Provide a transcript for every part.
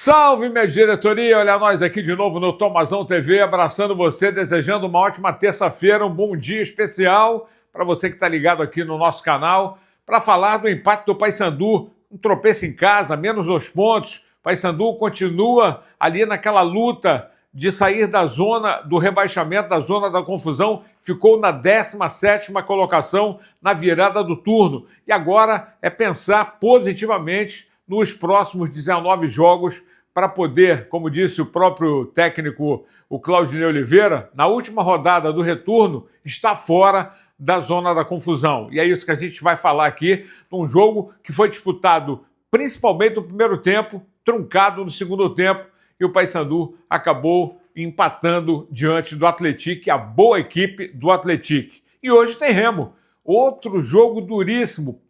Salve, minha diretoria! Olha nós aqui de novo no Tomazão TV, abraçando você, desejando uma ótima terça-feira, um bom dia especial para você que está ligado aqui no nosso canal, para falar do empate do Paysandu, um tropeço em casa, menos 2 pontos. Paysandu continua ali naquela luta de sair da zona do rebaixamento, da zona da confusão, ficou na 17ª colocação na virada do turno. E agora é pensar positivamente nos próximos 19 jogos para poder, como disse o próprio técnico, o Claudinei Oliveira, na última rodada do retorno, está fora da zona da confusão. E é isso que a gente vai falar aqui, num jogo que foi disputado principalmente no primeiro tempo, truncado no segundo tempo, e o Paysandu acabou empatando diante do Atlético, a boa equipe do Atlético. E hoje tem Remo, outro jogo duríssimo,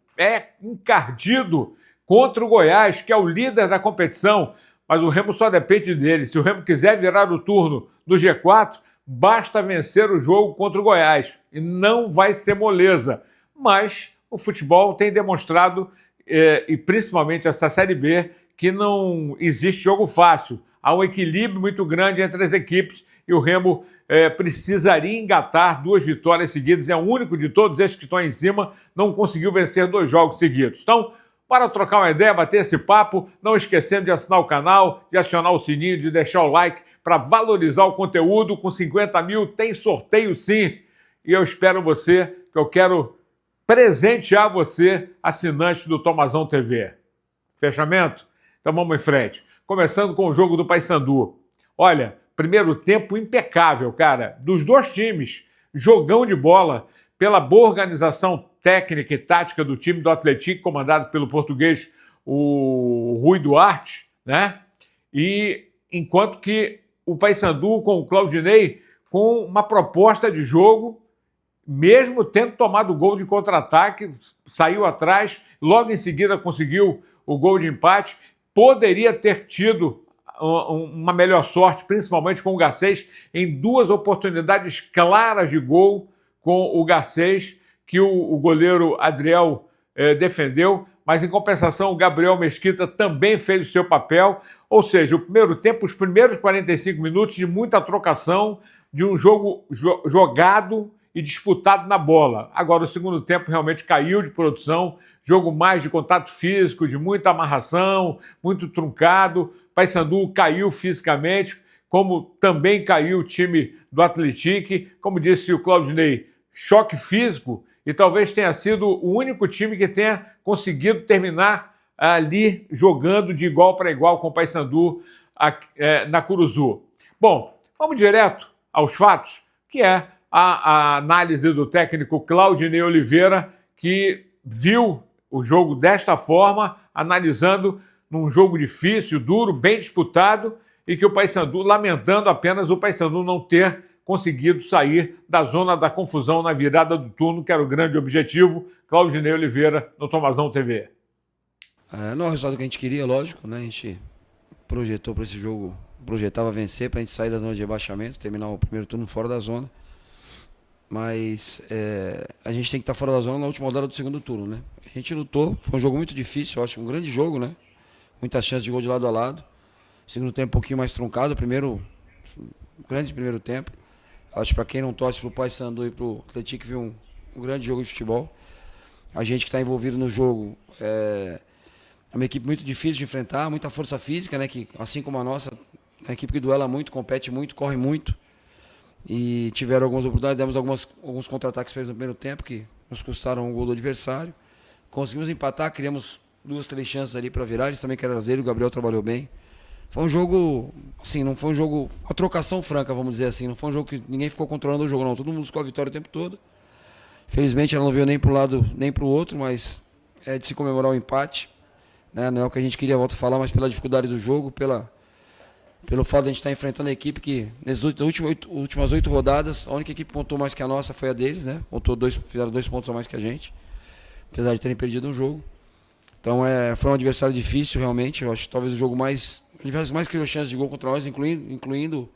encardido contra o Goiás, que é o líder da competição, mas o Remo só depende dele. Se o Remo quiser virar o turno do G4, basta vencer o jogo contra o Goiás, e não vai ser moleza. Mas o futebol tem demonstrado, e principalmente essa Série B, que não existe jogo fácil. Há um equilíbrio muito grande entre as equipes e o Remo precisaria engatar 2 vitórias seguidas. É o único de todos esses que estão aí em cima, não conseguiu vencer 2 jogos seguidos. Então, para trocar uma ideia, bater esse papo, não esquecendo de assinar o canal, de acionar o sininho, de deixar o like para valorizar o conteúdo. Com 50 mil tem sorteio sim. E eu espero você, que eu quero presentear você, assinante do Tomazão TV. Fechamento? Então vamos em frente. Começando com o jogo do Paysandu. Olha, primeiro tempo impecável, cara, dos 2 times. Jogão de bola, pela boa organização técnica e tática do time do Atlético, comandado pelo português, o Rui Duarte, né? E enquanto que o Paysandu, com o Claudinei, com uma proposta de jogo, mesmo tendo tomado o gol de contra-ataque, saiu atrás, logo em seguida conseguiu o gol de empate, poderia ter tido uma melhor sorte, principalmente com o Garcês, em 2 oportunidades claras de gol com o Garcês, que o goleiro Adriel defendeu, mas em compensação o Gabriel Mesquita também fez o seu papel. Ou seja, o primeiro tempo, os primeiros 45 minutos de muita trocação, de um jogo jogado e disputado na bola. Agora o segundo tempo realmente caiu de produção, jogo mais de contato físico, de muita amarração, muito truncado. Paysandu caiu fisicamente, como também caiu o time do Atlético. Como disse o Claudinei, choque físico, e talvez tenha sido o único time que tenha conseguido terminar ali jogando de igual para igual com o Paysandu na Curuzu. Bom, vamos direto aos fatos, que é a análise do técnico Claudinei Oliveira, que viu o jogo desta forma, analisando num jogo difícil, duro, bem disputado, e que o Paysandu, lamentando apenas o Paysandu não ter conseguido sair da zona da confusão na virada do turno, que era o grande objetivo. Claudinei Oliveira, no Tomazão TV. Não é o resultado que a gente queria, lógico, né? A gente projetou para esse jogo, projetava vencer para a gente sair da zona de rebaixamento, terminar o primeiro turno fora da zona. Mas a gente tem que estar fora da zona na última rodada do segundo turno, né? A gente lutou, foi um jogo muito difícil, eu acho, um grande jogo, né? Muitas chances de gol de lado a lado. Segundo tempo um pouquinho mais truncado, grande primeiro tempo. Acho que para quem não torce pro Paysandu e pro Atlético, viu um grande jogo de futebol. A gente que está envolvido no jogo é uma equipe muito difícil de enfrentar, muita força física, né? Que, assim como a nossa, é uma equipe que duela muito, compete muito, corre muito. E tiveram algumas oportunidades, demos alguns contra-ataques feitos no primeiro tempo que nos custaram um gol do adversário. Conseguimos empatar, criamos 2, 3 chances ali para virar, eles também que eram dele, o Gabriel trabalhou bem. Foi um jogo, assim, não foi um jogo, uma trocação franca, vamos dizer assim, não foi um jogo que ninguém ficou controlando o jogo, não. Todo mundo buscou a vitória o tempo todo. Felizmente ela não veio nem para um lado nem para o outro, mas é de se comemorar o empate, né? Não é o que a gente queria, volto a falar, mas pela dificuldade do jogo, pelo fato de a gente estar enfrentando a equipe que, nas últimas 8 rodadas, a única equipe que pontuou mais que a nossa foi a deles, né? Fizeram 2 pontos a mais que a gente, apesar de terem perdido um jogo. Então foi um adversário difícil, realmente. Eu acho que talvez o jogo mais criou chances de gol contra nós, incluindo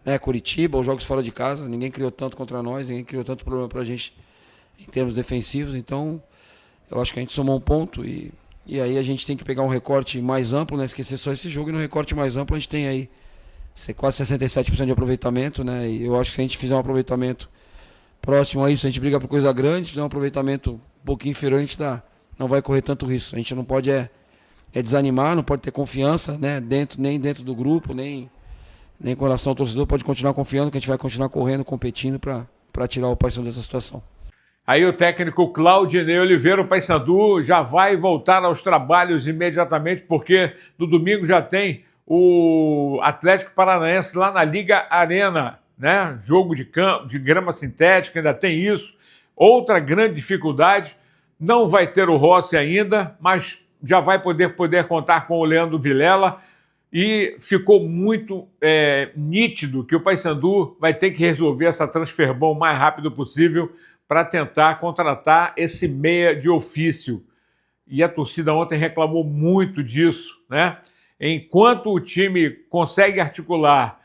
né, Curitiba, os jogos fora de casa. Ninguém criou tanto contra nós, ninguém criou tanto problema pra gente em termos defensivos. Então, eu acho que a gente somou um ponto e E aí a gente tem que pegar um recorte mais amplo, né? Esquecer só esse jogo, e no recorte mais amplo a gente tem aí quase 67% de aproveitamento, né? E eu acho que se a gente fizer um aproveitamento próximo a isso, a gente briga por coisa grande. Se fizer um aproveitamento um pouquinho inferior, a gente não vai correr tanto risco. A gente não pode desanimar, não pode ter confiança, né? Nem dentro do grupo, nem com relação ao torcedor. Pode continuar confiando que a gente vai continuar correndo, competindo para tirar o Paysandu dessa situação. Aí o técnico Claudinei Oliveira, o Paysandu, já vai voltar aos trabalhos imediatamente, porque no domingo já tem o Atlético Paranaense lá na Liga Arena, né? Jogo de campo, de grama sintética, ainda tem isso. Outra grande dificuldade, não vai ter o Rossi ainda, mas já vai poder contar com o Leandro Vilela, e ficou muito nítido que o Paysandu vai ter que resolver essa transferbom o mais rápido possível para tentar contratar esse meia de ofício. E a torcida ontem reclamou muito disso, né? Enquanto o time consegue articular,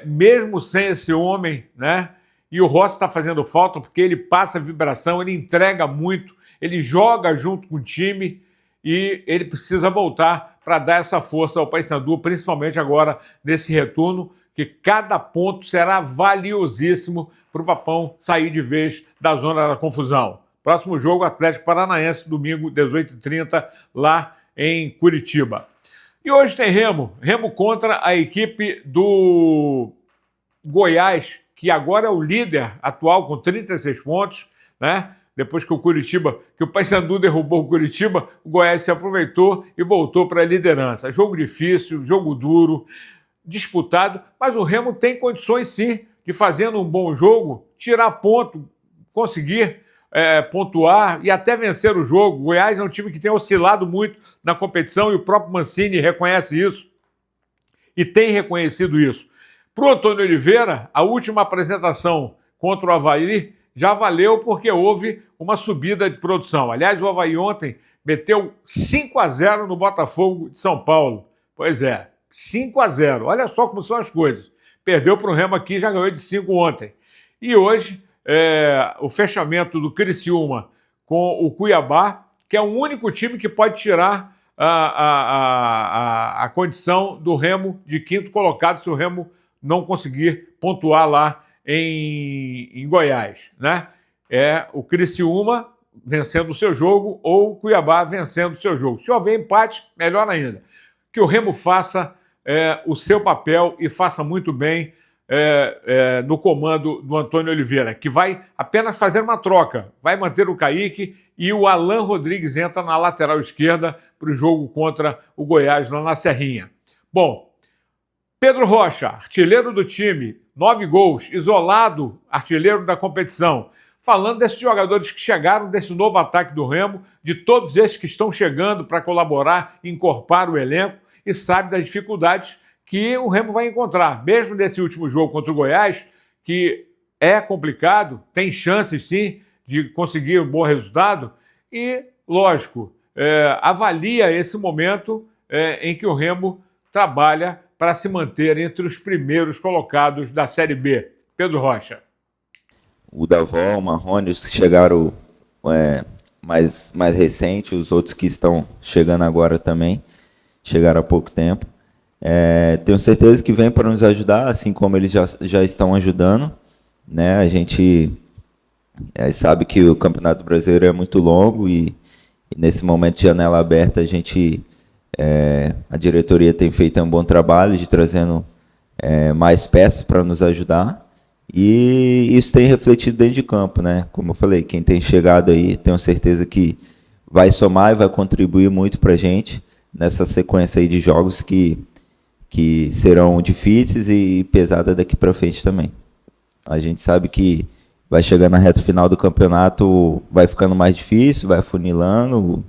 mesmo sem esse homem, né? E o Rossi está fazendo falta porque ele passa vibração, ele entrega muito, ele joga junto com o time e ele precisa voltar para dar essa força ao Paysandu, principalmente agora nesse retorno, que cada ponto será valiosíssimo para o Papão sair de vez da zona da confusão. Próximo jogo, Atlético Paranaense, domingo, 18h30, lá em Curitiba. E hoje tem Remo contra a equipe do Goiás, que agora é o líder atual com 36 pontos, né? Depois que o Paysandu derrubou o Curitiba, o Goiás se aproveitou e voltou para a liderança. Jogo difícil, jogo duro, disputado, mas o Remo tem condições sim de, fazendo um bom jogo, tirar ponto, conseguir pontuar e até vencer o jogo. O Goiás é um time que tem oscilado muito na competição e o próprio Mancini reconhece isso e tem reconhecido isso. Para o Antônio Oliveira, a última apresentação contra o Avaí já valeu porque houve uma subida de produção. Aliás, o Avaí ontem meteu 5-0 no Botafogo de São Paulo. Pois é, 5-0. Olha só como são as coisas. Perdeu para o Remo aqui, já ganhou de 5 ontem. E hoje, o fechamento do Criciúma com o Cuiabá, que é o único time que pode tirar a condição do Remo de quinto colocado se o Remo não conseguir pontuar lá em Goiás, né? É o Criciúma vencendo o seu jogo ou o Cuiabá vencendo o seu jogo. Se houver empate, melhor ainda. Que o Remo faça o seu papel e faça muito bem no comando do Antônio Oliveira, que vai apenas fazer uma troca. Vai manter o Kaique e o Alan Rodrigues entra na lateral esquerda para o jogo contra o Goiás lá na Serrinha. Bom, Pedro Rocha, artilheiro do time, 9 gols, isolado, artilheiro da competição. Falando desses jogadores que chegaram, desse novo ataque do Remo, de todos esses que estão chegando para colaborar, encorpar o elenco, e sabe das dificuldades que o Remo vai encontrar. Mesmo nesse último jogo contra o Goiás, que é complicado, tem chances sim de conseguir um bom resultado, e, lógico, avalia esse momento em que o Remo trabalha para se manter entre os primeiros colocados da Série B. Pedro Rocha. O Davó, o Marrone, os que chegaram mais recente, os outros que estão chegando agora também, chegaram há pouco tempo. Tenho certeza que vem para nos ajudar, assim como eles já estão ajudando, né? A gente sabe que o Campeonato Brasileiro é muito longo e nesse momento de janela aberta a diretoria tem feito um bom trabalho de trazendo mais peças para nos ajudar e isso tem refletido dentro de campo, né? Como eu falei, quem tem chegado aí, tenho certeza que vai somar e vai contribuir muito para a gente nessa sequência aí de jogos que serão difíceis e pesadas daqui para frente também. A gente sabe que vai chegando na reta final do campeonato, vai ficando mais difícil, vai afunilando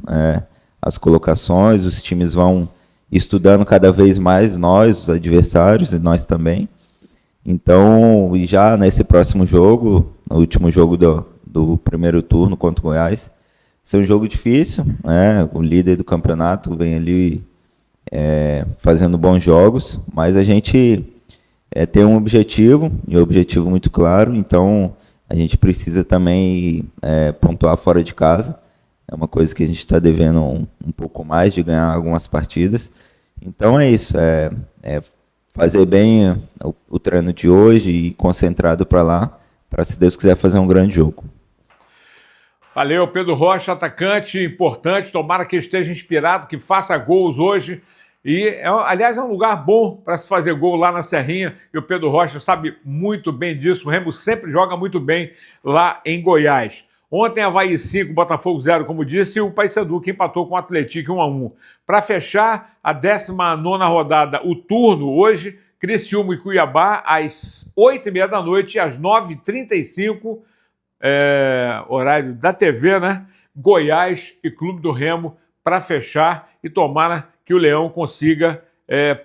as colocações, os times vão estudando cada vez mais nós, os adversários, e nós também. Então, já nesse próximo jogo, o último jogo do primeiro turno contra o Goiás, vai ser um jogo difícil, né? O líder do campeonato vem ali fazendo bons jogos, mas a gente tem um objetivo, e um objetivo muito claro, então a gente precisa também pontuar fora de casa. É uma coisa que a gente está devendo um pouco mais de ganhar algumas partidas. Então é isso, é fazer bem o treino de hoje e ir concentrado para lá, para, se Deus quiser, fazer um grande jogo. Valeu, Pedro Rocha, atacante importante, tomara que esteja inspirado, que faça gols hoje. E, aliás, é um lugar bom para se fazer gol lá na Serrinha, e o Pedro Rocha sabe muito bem disso. O Remo sempre joga muito bem lá em Goiás. Ontem, Avaí 5, Botafogo 0, como disse, e o Paysandu que empatou com o Atlético 1-1. Para fechar a 19ª rodada, o turno hoje, Criciúma e Cuiabá, às 8h30 da noite, às 9h35, horário da TV, né? Goiás e Clube do Remo para fechar, e tomara que o Leão consiga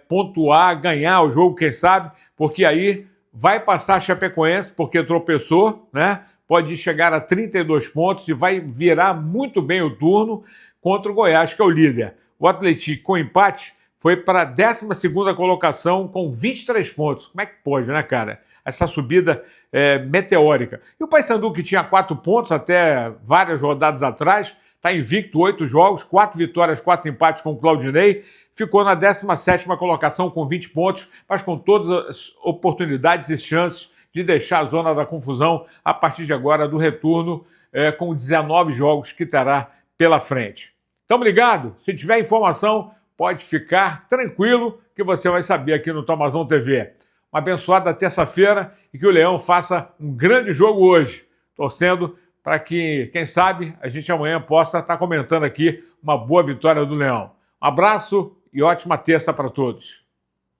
pontuar, ganhar o jogo, quem sabe, porque aí vai passar a Chapecoense, porque tropeçou, né? Pode chegar a 32 pontos e vai virar muito bem o turno contra o Goiás, que é o líder. O Atlético, com empate, foi para a 12ª colocação com 23 pontos. Como é que pode, né, cara? Essa subida meteórica. E o Paysandu, que tinha 4 pontos até várias rodadas atrás, está invicto, 8 jogos, 4 vitórias, 4 empates com o Claudinei, ficou na 17ª colocação com 20 pontos, mas com todas as oportunidades e chances de deixar a zona da confusão a partir de agora do retorno, com 19 jogos que terá pela frente. Estamos ligados? Se tiver informação, pode ficar tranquilo que você vai saber aqui no Tomazão TV. Uma abençoada terça-feira e que o Leão faça um grande jogo hoje, torcendo para que, quem sabe, a gente amanhã possa estar comentando aqui uma boa vitória do Leão. Um abraço e ótima terça para todos.